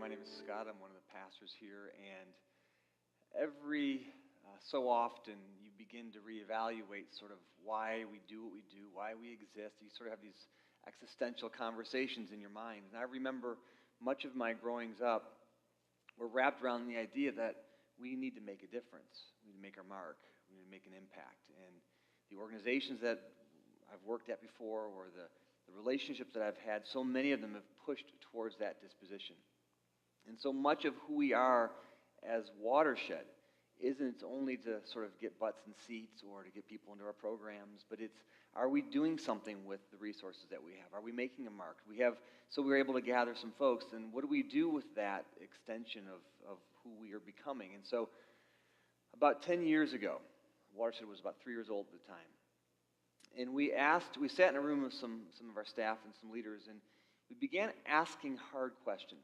My name is Scott. I'm one of the pastors here, and every so often you begin to reevaluate sort of why we do what we do, why we exist. You sort of have these existential conversations in your mind. And I remember much of my growings up were wrapped around the idea that we need to make a difference. We need to make our mark. We need to make an impact. And the organizations that I've worked at before, or the relationships that I've had, so many of them have pushed towards that disposition. And so much of who we are as Watershed isn't only to sort of get butts in seats or to get people into our programs, but it's, are we doing something with the resources that we have? Are we making a mark? So we were able to gather some folks, and what do we do with that extension of who we are becoming? And so about 10 years ago, Watershed was about 3 years old at the time, and we sat in a room with some of our staff and some leaders, and we began asking hard questions.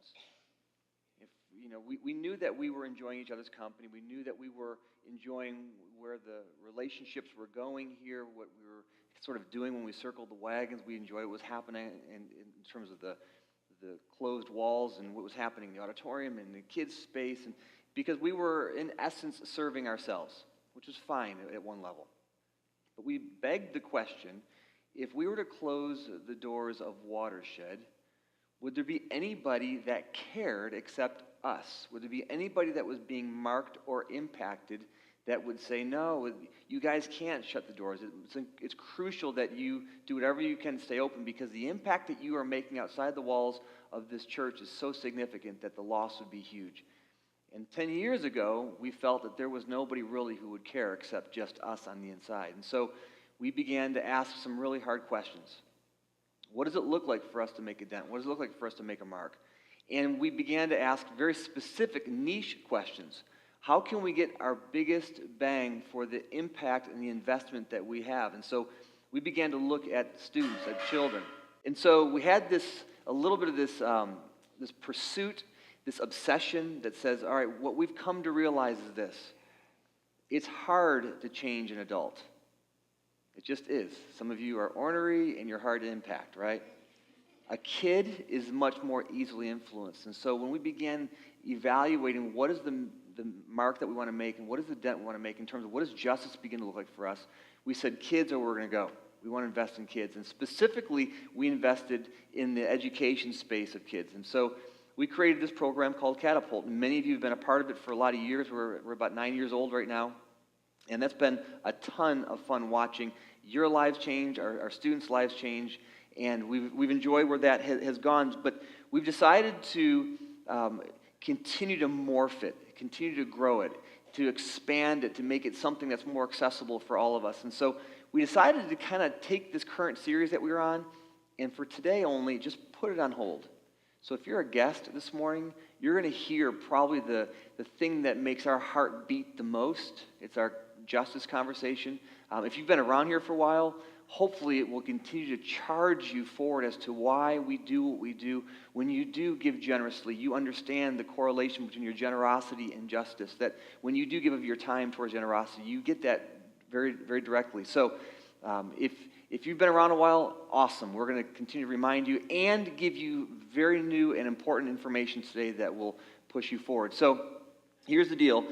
We knew that we were enjoying each other's company. We knew that we were enjoying where the relationships were going here, what we were sort of doing when we circled the wagons. We enjoyed what was happening in terms of the closed walls and what was happening in the auditorium and the kids' space, and because we were, in essence, serving ourselves, which was fine at one level. But we begged the question, if we were to close the doors of Watershed, would there be anybody that cared except us? Would there be anybody that was being marked or impacted that would say, no, you guys can't shut the doors. It's crucial that you do whatever you can to stay open, because the impact that you are making outside the walls of this church is so significant that the loss would be huge. And 10 years ago, we felt that there was nobody really who would care except just us on the inside. And so we began to ask some really hard questions. What does it look like for us to make a dent? What does it look like for us to make a mark? And we began to ask very specific niche questions. How can we get our biggest bang for the impact and the investment that we have? And so we began to look at students, at children. And so we had a little bit of this pursuit, this obsession that says, all right, what we've come to realize is this. It's hard to change an adult. It just is. Some of you are ornery and you're hard to impact, right? A kid is much more easily influenced. And so when we began evaluating what is the mark that we want to make and what is the dent we want to make in terms of what does justice begin to look like for us, we said kids are where we're going to go. We want to invest in kids. And specifically, we invested in the education space of kids. And so we created this program called Catapult. And many of you have been a part of it for a lot of years. We're about 9 years old right now. And that's been a ton of fun watching your lives change, our students' lives change, and we've enjoyed where that has gone. But we've decided to continue to morph it, continue to grow it, to expand it, to make it something that's more accessible for all of us. And so we decided to kind of take this current series that we were on, and for today only, just put it on hold. So if you're a guest this morning, you're going to hear probably the thing that makes our heart beat the most. It's our justice conversation. If you've been around here for a while, hopefully it will continue to charge you forward as to why we do what we do. When you do give generously, you understand the correlation between your generosity and justice, that when you do give of your time towards generosity, you get that very, very directly. So if you've been around a while, awesome. We're going to continue to remind you and give you very new and important information today that will push you forward. So here's the deal.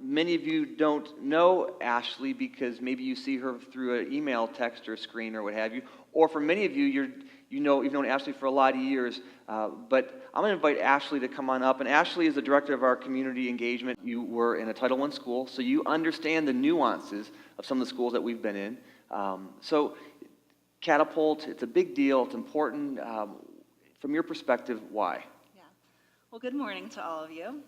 Many of you don't know Ashley because maybe you see her through an email, text, or screen, or what have you. Or for many of you, you've known Ashley for a lot of years. But I'm going to invite Ashley to come on up. And Ashley is the director of our community engagement. You were in a Title I school, so you understand the nuances of some of the schools that we've been in. So Catapult, it's a big deal. It's important. From your perspective, why? Yeah. Well, good morning to all of you.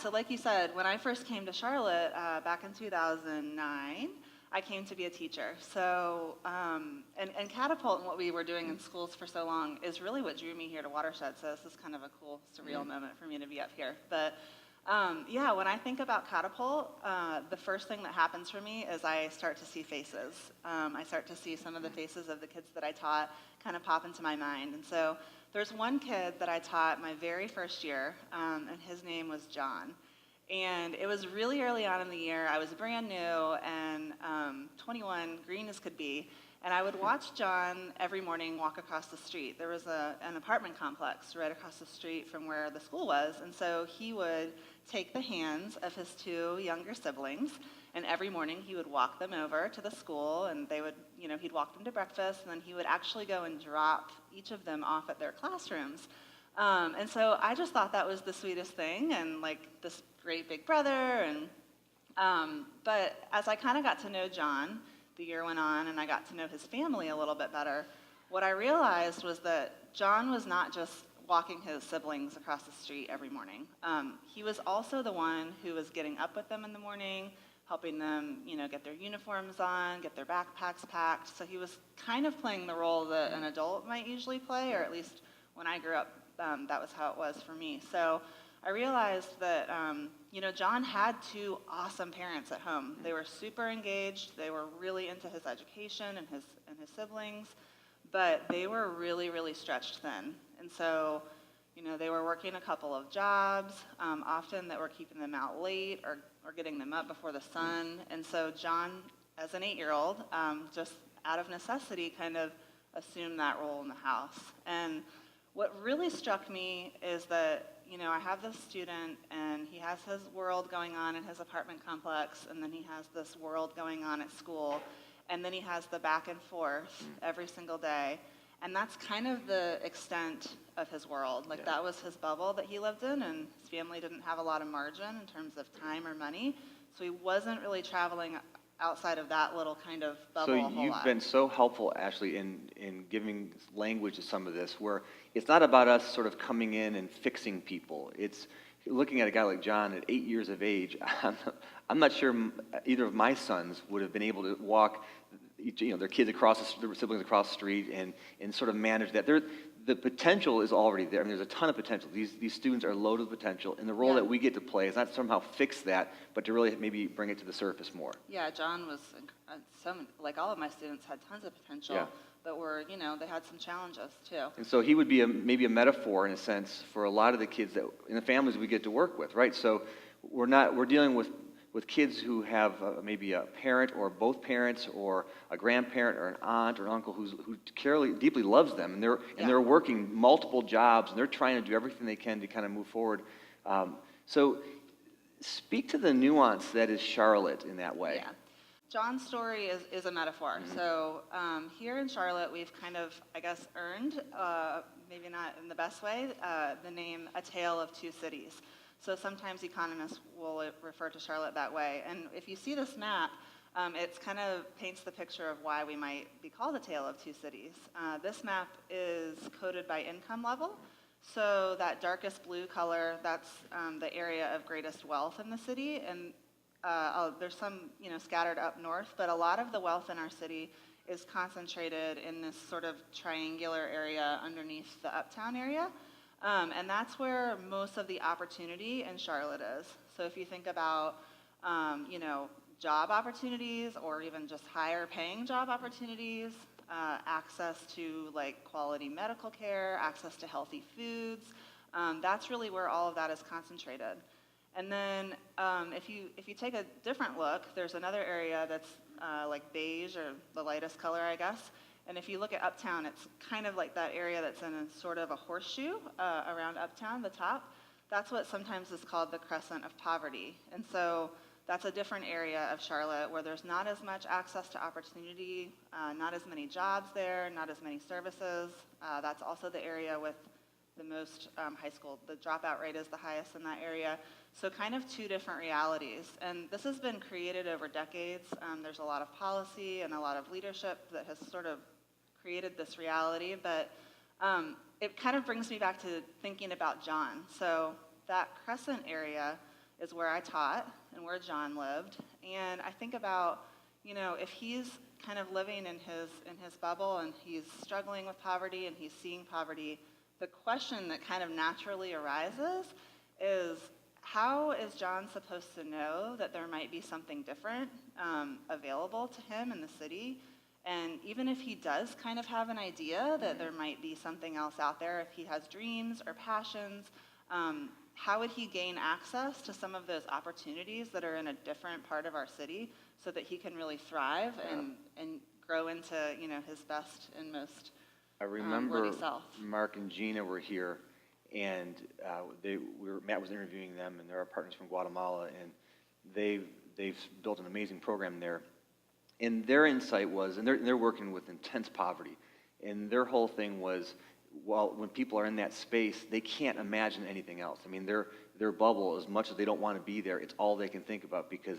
So like you said, when I first came to Charlotte back in 2009, I came to be a teacher. So, and Catapult and what we were doing in schools for so long is really what drew me here to Watershed. So this is kind of a cool, surreal moment for me to be up here. But when I think about Catapult, the first thing that happens for me is I start to see faces. I start to see some of the faces of the kids that I taught kind of pop into my mind. And so there's one kid that I taught my very first year, and his name was John. And it was really early on in the year. I was brand new and 21, green as could be. And I would watch John every morning walk across the street. There was an apartment complex right across the street from where the school was. And so he would take the hands of his two younger siblings, and every morning he would walk them over to the school, and they would, he'd walk them to breakfast, and then he would actually go and drop each of them off at their classrooms. And so I just thought that was the sweetest thing, and like this great big brother. But as I kind of got to know John, the year went on, and I got to know his family a little bit better, what I realized was that John was not just walking his siblings across the street every morning. He was also the one who was getting up with them in the morning, helping them, get their uniforms on, get their backpacks packed. So he was kind of playing the role that an adult might usually play, or at least when I grew up, that was how it was for me. So I realized that, John had two awesome parents at home. They were super engaged. They were really into his education and his siblings, but they were really, really stretched thin. And so, they were working a couple of jobs, often that were keeping them out late or getting them up before the sun. And so John, as an 8-year-old, just out of necessity, kind of assumed that role in the house. And what really struck me is that, I have this student, and he has his world going on in his apartment complex, and then he has this world going on at school, and then he has the back and forth every single day. And that's kind of the extent of his world. Like, that was his bubble that he lived in, and his family didn't have a lot of margin in terms of time or money, so he wasn't really traveling outside of that little kind of bubble a whole lot. So you've been so helpful, Ashley, in giving language to some of this, where it's not about us sort of coming in and fixing people. It's looking at a guy like John at 8 years of age. I'm not sure either of my sons would have been able to walk, their kids their siblings across the street and sort of manage that. The potential is already there. I mean, there's a ton of potential. These students are loaded with potential, and the role that we get to play is not somehow fix that, but to really maybe bring it to the surface more. Yeah, John was, like all of my students had tons of potential, but they had some challenges too. And so he would be maybe a metaphor in a sense for a lot of the kids that in the families we get to work with, right? So we're dealing with kids who have maybe a parent or both parents or a grandparent or an aunt or an uncle who deeply loves them, and they're working multiple jobs, and they're trying to do everything they can to kind of move forward. So speak to the nuance that is Charlotte in that way. Yeah. John's story is a metaphor. Mm-hmm. So here in Charlotte, we've kind of, I guess, earned, maybe not in the best way, the name A Tale of Two Cities. So sometimes economists will refer to Charlotte that way. And if you see this map, it kind of paints the picture of why we might be called a tale of two cities. This map is coded by income level. So that darkest blue color, that's the area of greatest wealth in the city. And there's some, scattered up north, but a lot of the wealth in our city is concentrated in this sort of triangular area underneath the uptown area. And that's where most of the opportunity in Charlotte is. So if you think about, job opportunities or even just higher paying job opportunities, access to like quality medical care, access to healthy foods, that's really where all of that is concentrated. And then if you take a different look, there's another area that's like beige, or the lightest color, I guess. And if you look at Uptown, it's kind of like that area that's in a sort of a horseshoe around Uptown, the top. That's what sometimes is called the crescent of poverty. And so that's a different area of Charlotte where there's not as much access to opportunity, not as many jobs there, not as many services. That's also the area with the most high school. The dropout rate is the highest in that area. So kind of two different realities. And this has been created over decades. There's a lot of policy and a lot of leadership that has sort of created this reality, but it kind of brings me back to thinking about John. So that Crescent area is where I taught and where John lived, and I think about, if he's kind of living in his bubble and he's struggling with poverty and he's seeing poverty, the question that kind of naturally arises is, how is John supposed to know that there might be something different available to him in the city? And even if he does kind of have an idea that there might be something else out there, if he has dreams or passions, how would he gain access to some of those opportunities that are in a different part of our city so that he can really thrive and grow into, his best and most I remember worthy self. Mark and Gina were here, and Matt was interviewing them, and they're our partners from Guatemala, and they've built an amazing program there. And their insight was, and they're working with intense poverty, and their whole thing was, well, when people are in that space, they can't imagine anything else. I mean, their bubble, as much as they don't want to be there, it's all they can think about, because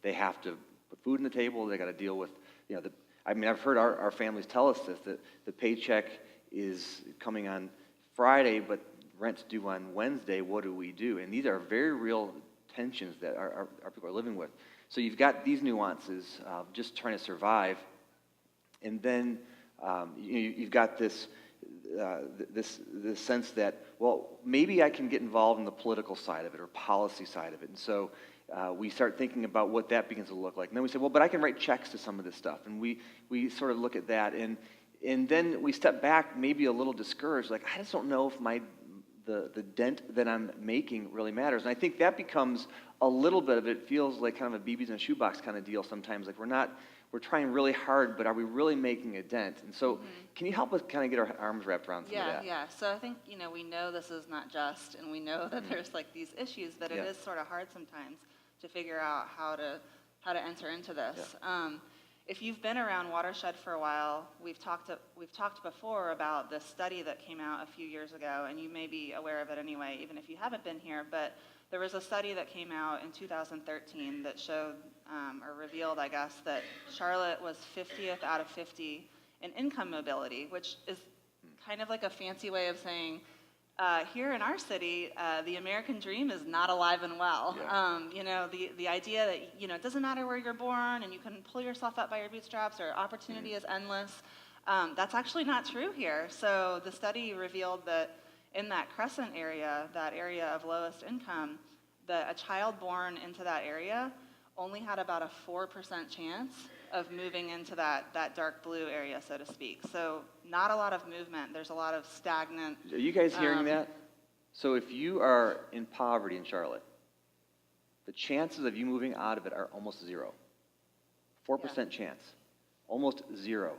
they have to put food on the table. They got to deal with, I've heard our families tell us this, that the paycheck is coming on Friday, but rent's due on Wednesday. What do we do? And these are very real tensions that our people are living with. So you've got these nuances of just trying to survive, and then you've got this sense that, well, maybe I can get involved in the political side of it or policy side of it. And so we start thinking about what that begins to look like. And then we say, well, but I can write checks to some of this stuff. And we sort of look at that. And then we step back, maybe a little discouraged, like, I just don't know if the dent that I'm making really matters. And I think that becomes a little bit of it, feels like kind of a BBs in a shoebox kind of deal sometimes. Like we're trying really hard, but are we really making a dent? And so can you help us kind of get our arms wrapped around some of that? Yeah. So I think, we know this is not just, and we know that there's like these issues, but it is sort of hard sometimes to figure out how to enter into this. If you've been around Watershed for a while, we've talked before about this study that came out a few years ago, and you may be aware of it anyway, even if you haven't been here, but there was a study that came out in 2013 that showed, or revealed, I guess, that Charlotte was 50th out of 50 in income mobility, which is kind of like a fancy way of saying, here in our city, the American dream is not alive and well. Yeah. The idea that, it doesn't matter where you're born and you can pull yourself up by your bootstraps or opportunity is endless, that's actually not true here. So the study revealed that in that Crescent area, that area of lowest income, that a child born into that area only had about a 4% chance of moving into that dark blue area, so to speak. So not a lot of movement. There's a lot of stagnant. Are you guys hearing that? So if you are in poverty in Charlotte, the chances of you moving out of it are almost zero. 4% chance, almost zero.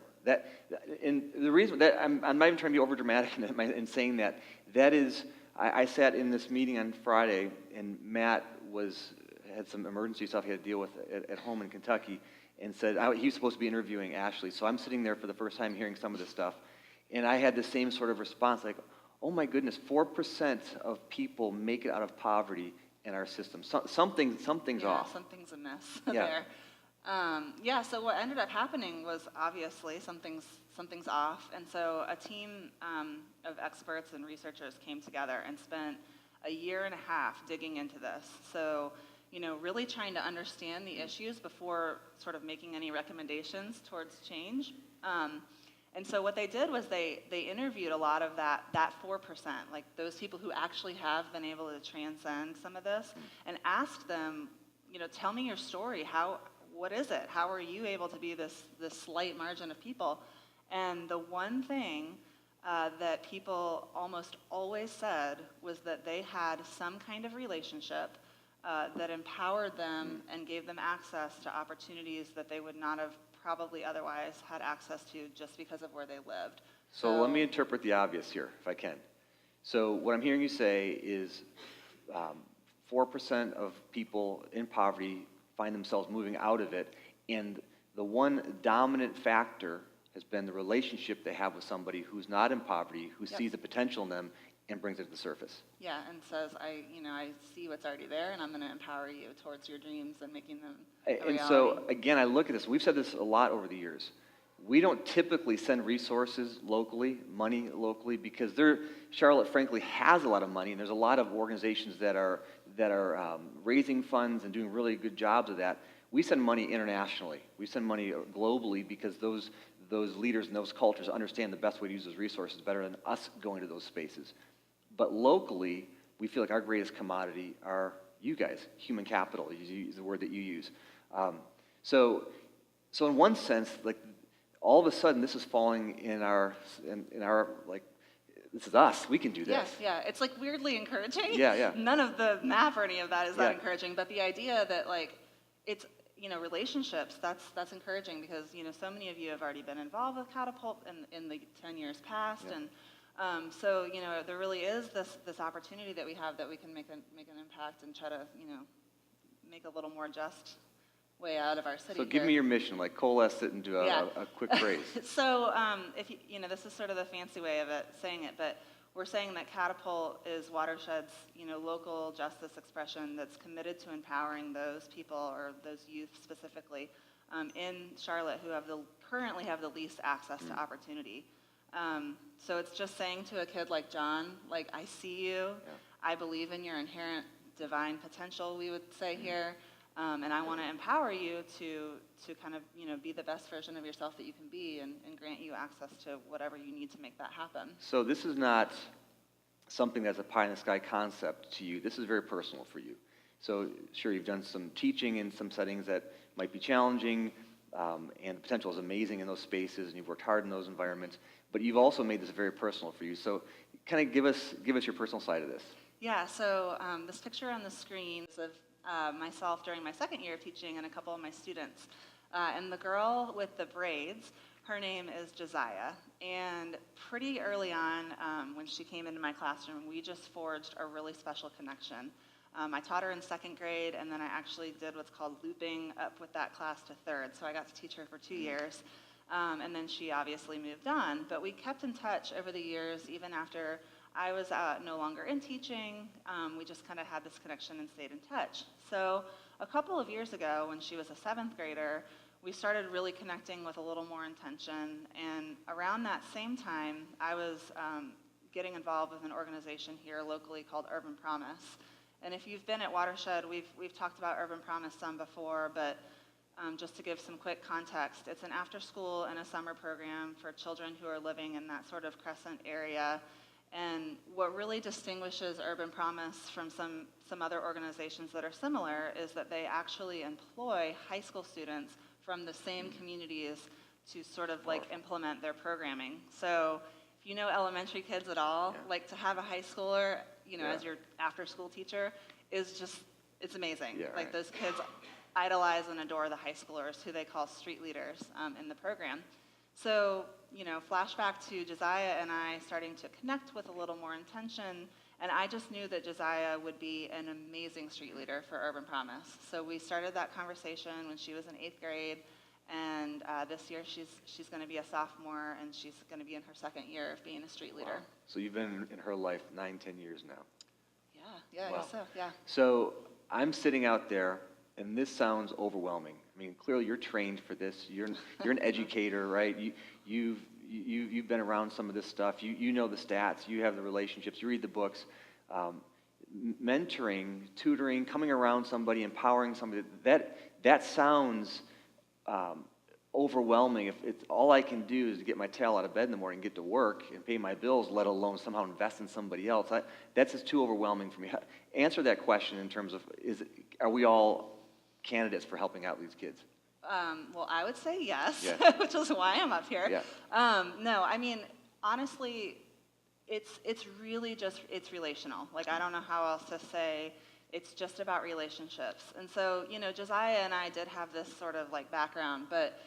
And the reason that I'm not even trying to be over dramatic in saying that. That is, I sat in this meeting on Friday, and Matt had some emergency stuff he had to deal with at home in Kentucky, and said he was supposed to be interviewing Ashley. So I'm sitting there for the first time hearing some of this stuff, and I had the same sort of response, like, oh my goodness, 4% of people make it out of poverty in our system. Something's off. Something's amiss Yeah. there. So what ended up happening was obviously something's off, and so a team of experts and researchers came together and spent a year and a half digging into this. So, really trying to understand the issues before sort of making any recommendations towards change. And so what they did was they interviewed a lot of that 4%, like those people who actually have been able to transcend some of this, and asked them, tell me your story. What is it? How are you able to be this slight margin of people? And the one thing that people almost always said was that they had some kind of relationship that empowered them and gave them access to opportunities that they would not have probably otherwise had access to just because of where they lived. So let me interpret the obvious here, if I can. So what I'm hearing you say is 4% of people in poverty find themselves moving out of it, and the one dominant factor has been the relationship they have with somebody who's not in poverty, who sees the potential in them and brings it to the surface. Yeah, and says, I see what's already there, and I'm going to empower you towards your dreams and making them a reality. And so, again, I look at this. We've said this a lot over the years. We don't typically send resources locally, money locally, because Charlotte, frankly, has a lot of money, and there's a lot of organizations that are raising funds and doing really good jobs of that. We send money internationally. We send money globally because those leaders and those cultures understand the best way to use those resources better than us going to those spaces. But locally, we feel like our greatest commodity are you guys, human capital is the word that you use. So in one sense, like, all of a sudden, this is falling in our like, this is us. We can do this. Yeah. It's like weirdly encouraging. Yeah. None of the math or any of that is that encouraging, but the idea that, like, it's, relationships, that's encouraging because, so many of you have already been involved with Catapult in the 10 years past. Yeah. And so, there really is this opportunity that we have that we can make an impact and try to, make a little more just way out of our city. So give me your mission, like coalesce it into a quick phrase. So if this is sort of the fancy way of saying it, but we're saying that Catapult is Watershed's, local justice expression that's committed to empowering those people or those youth specifically in Charlotte who currently have the least access to opportunity. So it's just saying to a kid like John, like, I see you, I believe in your inherent divine potential, we would say here, and I want to empower you to kind of, be the best version of yourself that you can be and grant you access to whatever you need to make that happen. So this is not something that's a pie-in-the-sky concept to you. This is very personal for you. So sure, you've done some teaching in some settings that might be challenging, and the potential is amazing in those spaces, and you've worked hard in those environments, but you've also made this very personal for you. So kind of give us your personal side of this. Yeah, so this picture on the screen is of myself during my second year of teaching and a couple of my students. And the girl with the braids, her name is Josiah. And pretty early on, when she came into my classroom, we just forged a really special connection. I taught her in second grade, and then I actually did what's called looping up with that class to third. So I got to teach her for 2 years. And then she obviously moved on. But we kept in touch over the years, even after I was no longer in teaching. We just kind of had this connection and stayed in touch. So a couple of years ago, when she was a 7th grader, we started really connecting with a little more intention. And around that same time, I was getting involved with an organization here locally called Urban Promise. And if you've been at Watershed, we've talked about Urban Promise some before, but just to give some quick context, it's an after-school and a summer program for children who are living in that sort of Crescent area. And what really distinguishes Urban Promise from some other organizations that are similar is that they actually employ high school students from the same communities to sort of like implement their programming. So if you know elementary kids at all, like to have a high schooler, as your after-school teacher is just, it's amazing. Yeah, like those kids idolize and adore the high schoolers who they call street leaders in the program. So, flashback to Josiah and I starting to connect with a little more intention, and I just knew that Josiah would be an amazing street leader for Urban Promise. So we started that conversation when she was in 8th grade, and this year she's going to be a sophomore, and she's going to be in her second year of being a street leader. Wow. So you've been in her life 9-10 years now. Yeah, wow. I guess so, yeah. So I'm sitting out there, and this sounds overwhelming. I mean, clearly you're trained for this. You're an educator, right? You've been around some of this stuff. You know the stats. You have the relationships. You read the books. Mentoring, tutoring, coming around somebody, empowering somebody. That sounds overwhelming. If it's all I can do is to get my tail out of bed in the morning, get to work, and pay my bills, let alone somehow invest in somebody else. That's just too overwhelming for me. Answer that question in terms of are we all candidates for helping out these kids? Well, I would say yes, Yeah. which is why I'm up here. Yeah. No, I mean, honestly, it's really just, it's relational. Like, I don't know how else to say, it's just about relationships. And so, Josiah and I did have this sort of like background, but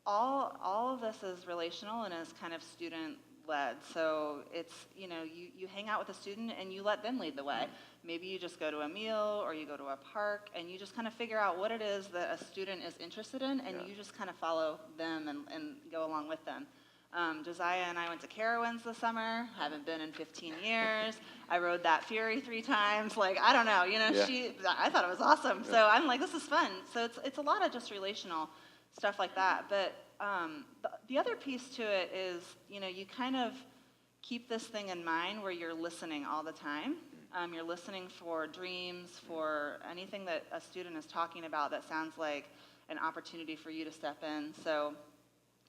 all of this is relational and is kind of student-led. So it's, you hang out with a student and you let them lead the way. Maybe you just go to a meal or you go to a park and you just kind of figure out what it is that a student is interested in, and you just kind of follow them and go along with them. Josiah and I went to Carowinds this summer. Haven't been in 15 years. I rode that Fury 3 times. Like, I don't know, I thought it was awesome. Yeah. So I'm like, this is fun. So it's a lot of just relational stuff like that. But the other piece to it is, you kind of keep this thing in mind where you're listening all the time. You're listening for dreams, for anything that a student is talking about that sounds like an opportunity for you to step in. So,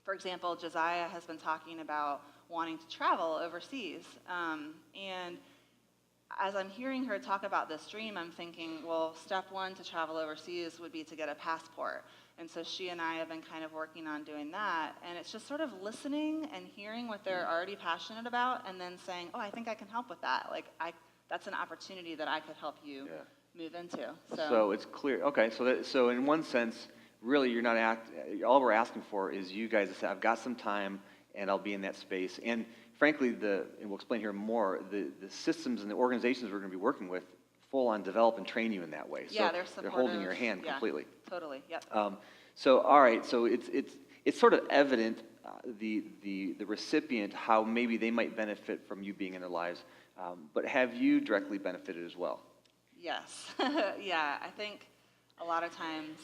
for example, Josiah has been talking about wanting to travel overseas. And as I'm hearing her talk about this dream, I'm thinking, well, step one to travel overseas would be to get a passport. And so she and I have been kind of working on doing that. And it's just sort of listening and hearing what they're already passionate about and then saying, oh, I think I can help with that. Like, that's an opportunity that I could help you move into. So it's clear. Okay, so in one sense, really you're not all we're asking for is you guys to say, I've got some time and I'll be in that space. And frankly, and we'll explain here more, the systems and the organizations we're going to be working with full on develop and train you in that way. Yeah, So they're supportive. they're holding your hand completely. Totally, yep. So all right, so it's sort of evident, the recipient, how maybe they might benefit from you being in their lives, but have you directly benefited as well? Yes, yeah, I think a lot of times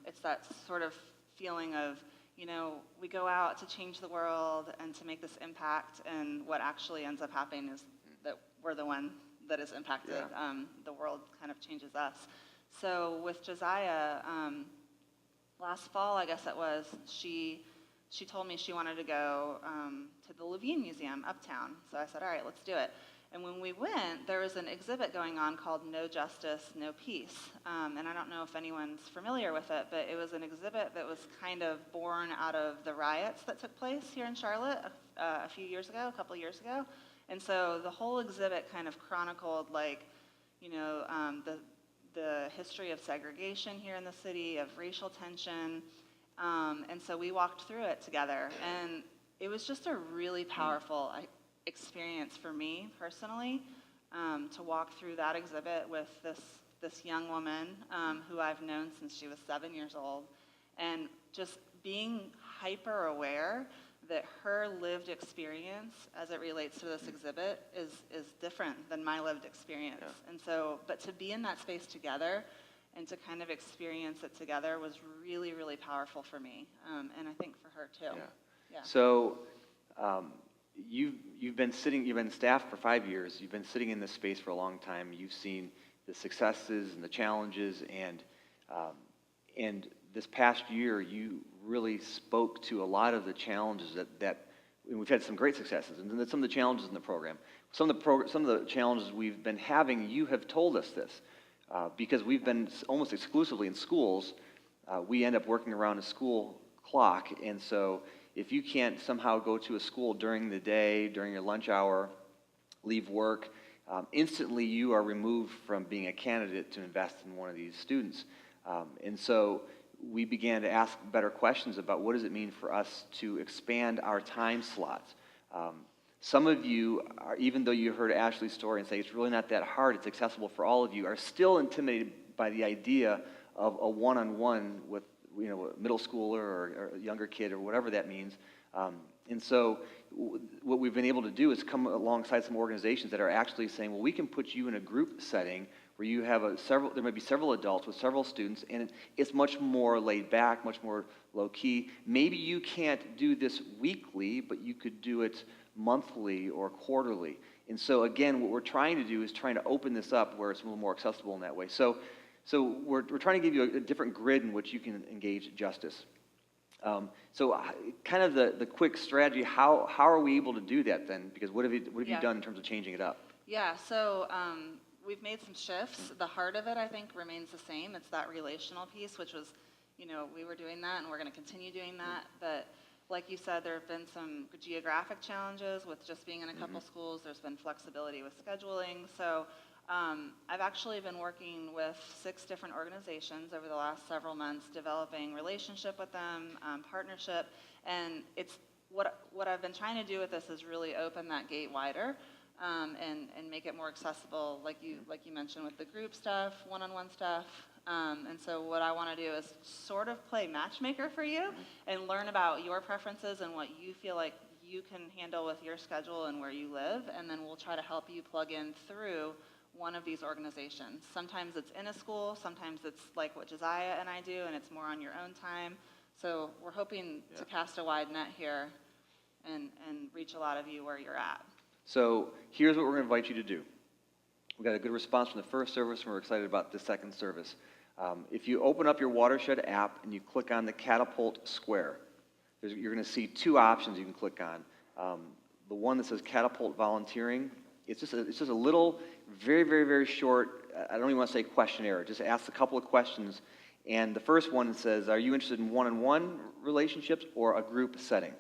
it's that sort of feeling of, we go out to change the world and to make this impact, and what actually ends up happening is that we're the one that is impacted. Yeah. The world kind of changes us. So with Josiah, last fall, I guess it was, she told me she wanted to go to the Levine Museum uptown. So I said, all right, let's do it. And when we went, there was an exhibit going on called No Justice, No Peace. And I don't know if anyone's familiar with it, but it was an exhibit that was kind of born out of the riots that took place here in Charlotte a couple years ago. And so the whole exhibit kind of chronicled, the history of segregation here in the city, of racial tension. And so we walked through it together. And it was just a really powerful experience for me personally, to walk through that exhibit with this young woman who I've known since she was 7 years old, and just being hyper aware that her lived experience as it relates to this exhibit is different than my lived experience. Yeah. And so, but to be in that space together and to kind of experience it together was really, really powerful for me, and I think for her too. Yeah. Yeah. So, you've been staff for 5 years. You've been sitting in this space for a long time. You've seen the successes and the challenges, and this past year, you really spoke to a lot of the challenges that and we've had some great successes, and then some of the challenges in the program. Some of the challenges we've been having, you have told us this, because we've been almost exclusively in schools. We end up working around a school clock, and so if you can't somehow go to a school during the day, during your lunch hour, leave work, instantly you are removed from being a candidate to invest in one of these students. And so we began to ask better questions about what does it mean for us to expand our time slots. Some of you, even though you heard Ashley's story and say it's really not that hard, it's accessible for all of you, are still intimidated by the idea of a one-on-one with a middle schooler or a younger kid or whatever that means. And so what we've been able to do is come alongside some organizations that are actually saying, well, we can put you in a group setting where you have there might be several adults with several students, and it's much more laid back, much more low key. Maybe you can't do this weekly, but you could do it monthly or quarterly. And so again, what we're trying to do is trying to open this up where it's a little more accessible in that way. So we're trying to give you a different grid in which you can engage justice. So kind of the quick strategy, how are we able to do that then? Because what have you done in terms of changing it up? Yeah, so we've made some shifts. The heart of it, I think, remains the same. It's that relational piece, which was, we were doing that and we're going to continue doing that. But like you said, there have been some geographic challenges with just being in a couple schools. There's been flexibility with scheduling. So I've actually been working with 6 different organizations over the last several months, developing relationship with them, partnership, and it's what I've been trying to do with this is really open that gate wider, and make it more accessible, like you mentioned with the group stuff, one-on-one stuff. And so what I want to do is sort of play matchmaker for you and learn about your preferences and what you feel like you can handle with your schedule and where you live, and then we'll try to help you plug in through one of these organizations. Sometimes it's in a school, sometimes it's like what Josiah and I do, and it's more on your own time. So we're hoping to cast a wide net here and reach a lot of you where you're at. So here's what we're going to invite you to do. We got a good response from the first service, and we're excited about the second service. If you open up your Watershed app and you click on the Catapult Square, you're going to see 2 options you can click on. The one that says Catapult Volunteering, it's just a little, very, very, very short, I don't even want to say questionnaire, just ask a couple of questions. And the first one says, are you interested in one-on-one relationships or a group setting?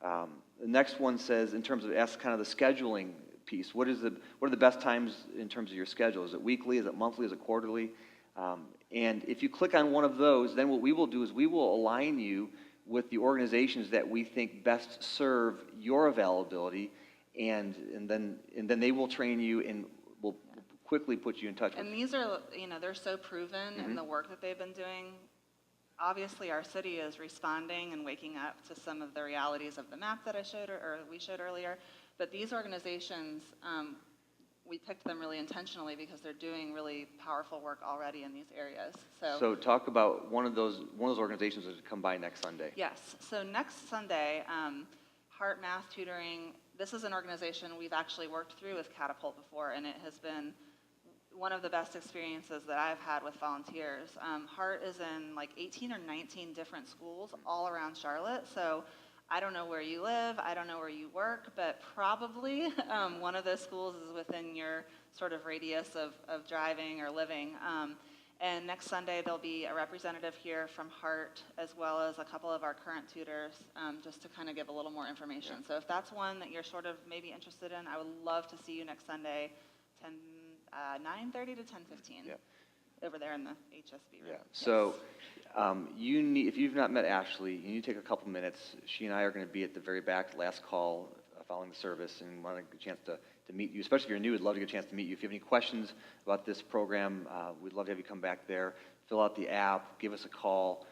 The next one says, in terms of, ask kind of the scheduling piece, what are the best times in terms of your schedule? Is it weekly? Is it monthly? Is it quarterly? And if you click on one of those, then what we will do is we will align you with the organizations that we think best serve your availability, and then they will train you and will quickly put you in touch with. And these are, they're so proven in the work that they've been doing. Obviously, our city is responding and waking up to some of the realities of the map that I showed, or we showed earlier. But these organizations, we picked them really intentionally because they're doing really powerful work already in these areas. So talk about one of those organizations that come by next Sunday. Yes. So next Sunday, Heart Math Tutoring. This is an organization we've actually worked through with Catapult before, and it has been one of the best experiences that I've had with volunteers. Heart is in like 18 or 19 different schools all around Charlotte. So I don't know where you live, I don't know where you work, but probably one of those schools is within your sort of radius of driving or living. And next Sunday, there'll be a representative here from Heart, as well as a couple of our current tutors, just to kind of give a little more information. Yeah. So if that's one that you're sort of maybe interested in, I would love to see you next Sunday, 9:30 to 10:15, yeah. Over there in the HSB room. Yeah. Yes. So if you've not met Ashley, you need to take a couple minutes. She and I are going to be at the very back, last call, following the service, and want to get a chance to meet you. Especially if you're new, we'd love to get a chance to meet you. If you have any questions about this program, we'd love to have you come back there, fill out the app, give us a call.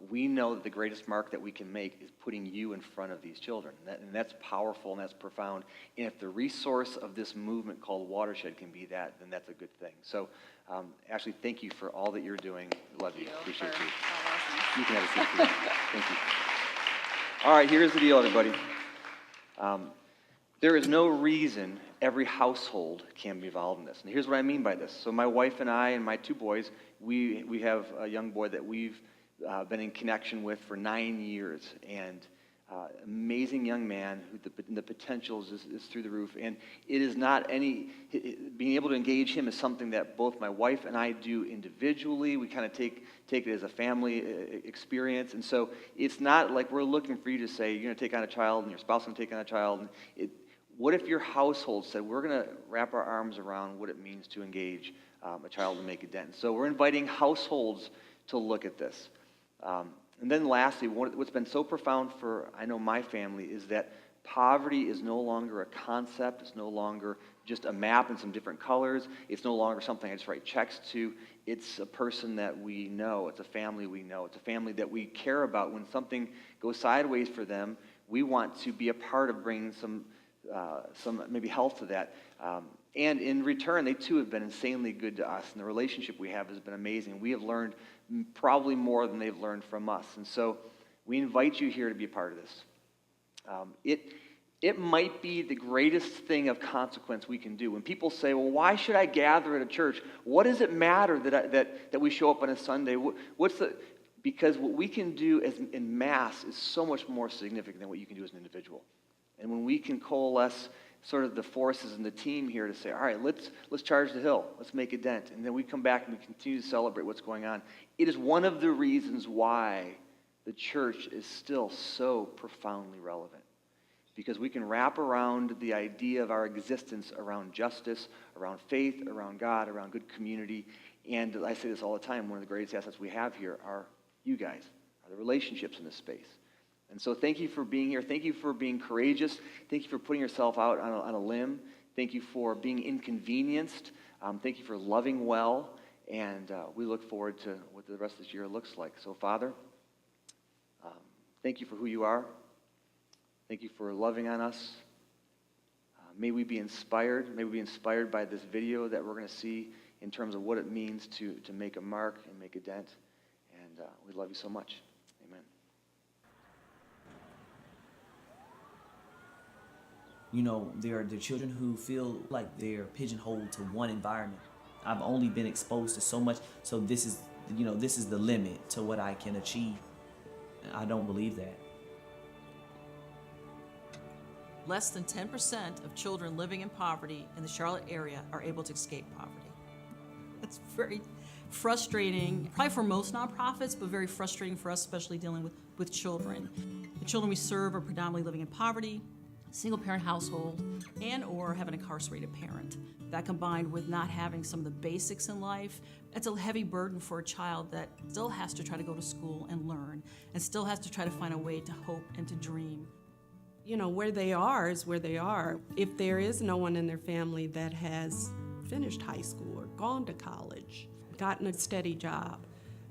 We know that the greatest mark that we can make is putting you in front of these children. And that's powerful and that's profound. And if the resource of this movement called Watershed can be that, then that's a good thing. So, Ashley, thank you for all that you're doing. Love you. Appreciate you. You can have a seat, please. Thank you. All right, here's the deal, everybody. There is no reason every household can be involved in this. And here's what I mean by this. So my wife and I and my two boys, we have a young boy that we've been in connection with for 9 years, and amazing young man who the potential is through the roof. And it is not being able to engage him is something that both my wife and I do individually. We kind of take it as a family experience. And so it's not like we're looking for you to say, you're going to take on a child and your spouse is going to take on a child. What if your household said, we're going to wrap our arms around what it means to engage a child and make a dent? So we're inviting households to look at this. And then lastly, what's been so profound for, I know, my family is that poverty is no longer a concept. It's no longer just a map in some different colors. It's no longer something I just write checks to. It's a person that we know. It's a family we know. It's a family that we care about. When something goes sideways for them, we want to be a part of bringing some maybe health to that. And in return, they too have been insanely good to us. And the relationship we have has been amazing. We have learned probably more than they've learned from us. And so we invite you here to be a part of this. It might be the greatest thing of consequence we can do. When people say, well, why should I gather at a church? What does it matter that we show up on a Sunday? Because what we can do in mass is so much more significant than what you can do as an individual. And when we can coalesce sort of the forces and the team here to say, all right, let's charge the hill, let's make a dent, and then we come back and we continue to celebrate what's going on. It is one of the reasons why the church is still so profoundly relevant, because we can wrap around the idea of our existence around justice, around faith, around God, around good community. And I say this all the time, one of the greatest assets we have here are you guys, are the relationships in this space. And so thank you for being here. Thank you for being courageous. Thank you for putting yourself out on a limb. Thank you for being inconvenienced. Thank you for loving well. And we look forward to what the rest of this year looks like. So, Father, thank you for who you are. Thank you for loving on us. May we be inspired. May we be inspired by this video that we're going to see in terms of what it means to make a mark and make a dent. And we love you so much. Amen. You know, there are the children who feel like they're pigeonholed to one environment. I've only been exposed to so much, so this is the limit to what I can achieve. I don't believe that. Less than 10% of children living in poverty in the Charlotte area are able to escape poverty. It's very frustrating, probably for most nonprofits, but very frustrating for us, especially dealing with children. The children we serve are predominantly living in poverty. single-parent household, and or have an incarcerated parent. That combined with not having some of the basics in life, it's a heavy burden for a child that still has to try to go to school and learn, and still has to try to find a way to hope and to dream. You know, where they are is where they are. If there is no one in their family that has finished high school or gone to college, gotten a steady job,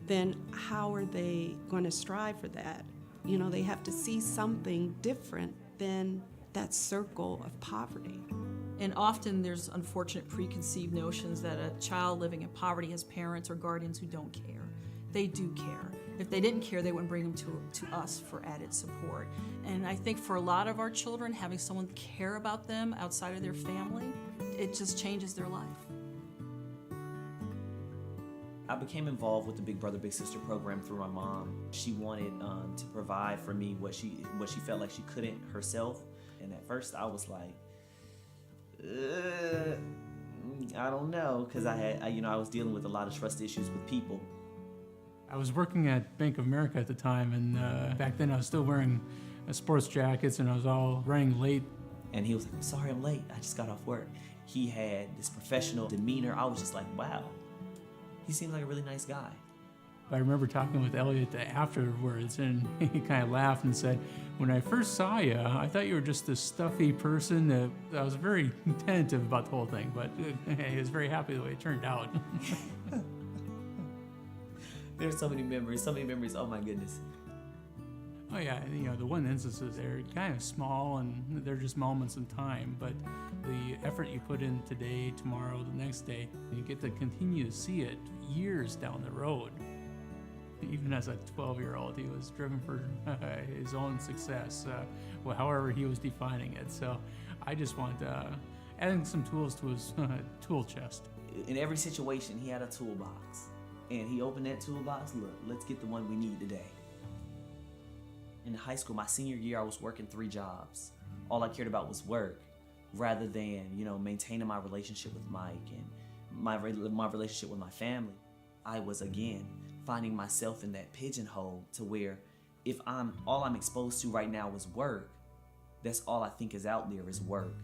then how are they going to strive for that? You know, they have to see something different than that circle of poverty. And often there's unfortunate preconceived notions that a child living in poverty has parents or guardians who don't care. They do care. If they didn't care, they wouldn't bring them to us for added support. And I think for a lot of our children, having someone care about them outside of their family, it just changes their life. I became involved with the Big Brother Big Sister program through my mom. She wanted to provide for me what she felt like she couldn't herself. And at first I was like, I don't know, because I was dealing with a lot of trust issues with people. I was working at Bank of America at the time, and back then I was still wearing sports jackets, and I was all running late. And he was like, sorry I'm late, I just got off work. He had this professional demeanor. I was just like, wow, he seems like a really nice guy. I remember talking with Elliot afterwards, and he kind of laughed and said, when I first saw you, I thought you were just this stuffy person. That I was very tentative about the whole thing, but he was very happy the way it turned out. There's so many memories, oh my goodness. Oh yeah, you know, the one instances, they're kind of small and they're just moments in time, but the effort you put in today, tomorrow, the next day, you get to continue to see it years down the road. Even as a 12-year-old, he was driven for his own success, however he was defining it. So I just want adding some tools to his tool chest. In every situation, he had a toolbox. And he opened that toolbox, look, let's get the one we need today. In high school, my senior year, I was working 3 jobs. All I cared about was work, rather than, maintaining my relationship with Mike and my relationship with my family. I was, again, finding myself in that pigeonhole to where if all I'm exposed to right now is work, that's all I think is out there is work.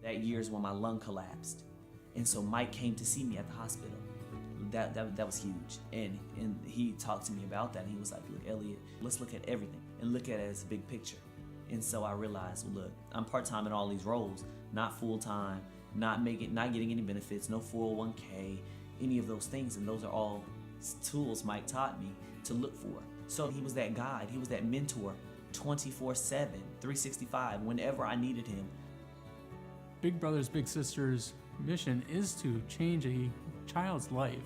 That year is when my lung collapsed. And so Mike came to see me at the hospital. That was huge. And he talked to me about that, and he was like, look, Elliot, let's look at everything and look at it as a big picture. And so I realized, well, look, I'm part-time in all these roles, not full-time, not getting any benefits, no 401k, any of those things. And those are all tools Mike taught me to look for. So he was that guide, he was that mentor, 24/7, 365, whenever I needed him. Big Brothers Big Sisters mission is to change a child's life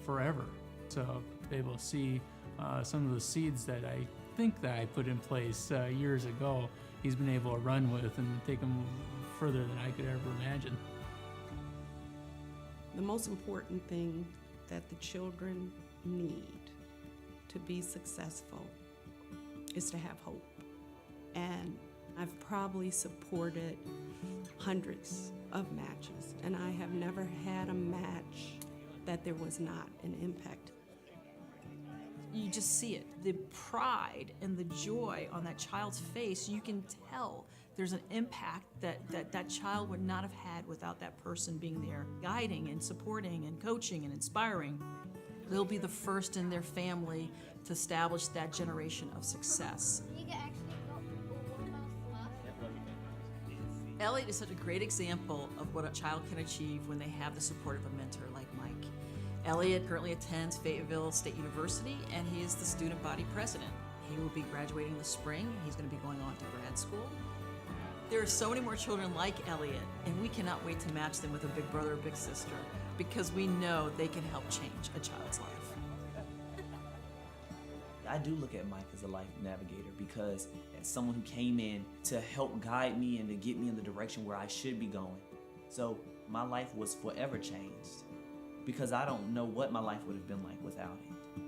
forever. So to be able to see some of the seeds that I think that I put in place years ago, he's been able to run with and take them further than I could ever imagine. The most important thing that the children need to be successful is to have hope. And I've probably supported hundreds of matches, and I have never had a match that there was not an impact. You just see it, the pride and the joy on that child's face. You can tell there's an impact that child would not have had without that person being there, guiding and supporting and coaching and inspiring. They'll be the first in their family to establish that generation of success. Elliot is such a great example of what a child can achieve when they have the support of a mentor like Mike. Elliot currently attends Fayetteville State University, and he is the student body president. He will be graduating this spring. He's going to be going on to grad school. There are so many more children like Elliot, and we cannot wait to match them with a big brother or big sister, because we know they can help change a child's life. I do look at Mike as a life navigator, because as someone who came in to help guide me and to get me in the direction where I should be going. So my life was forever changed, because I don't know what my life would have been like without him.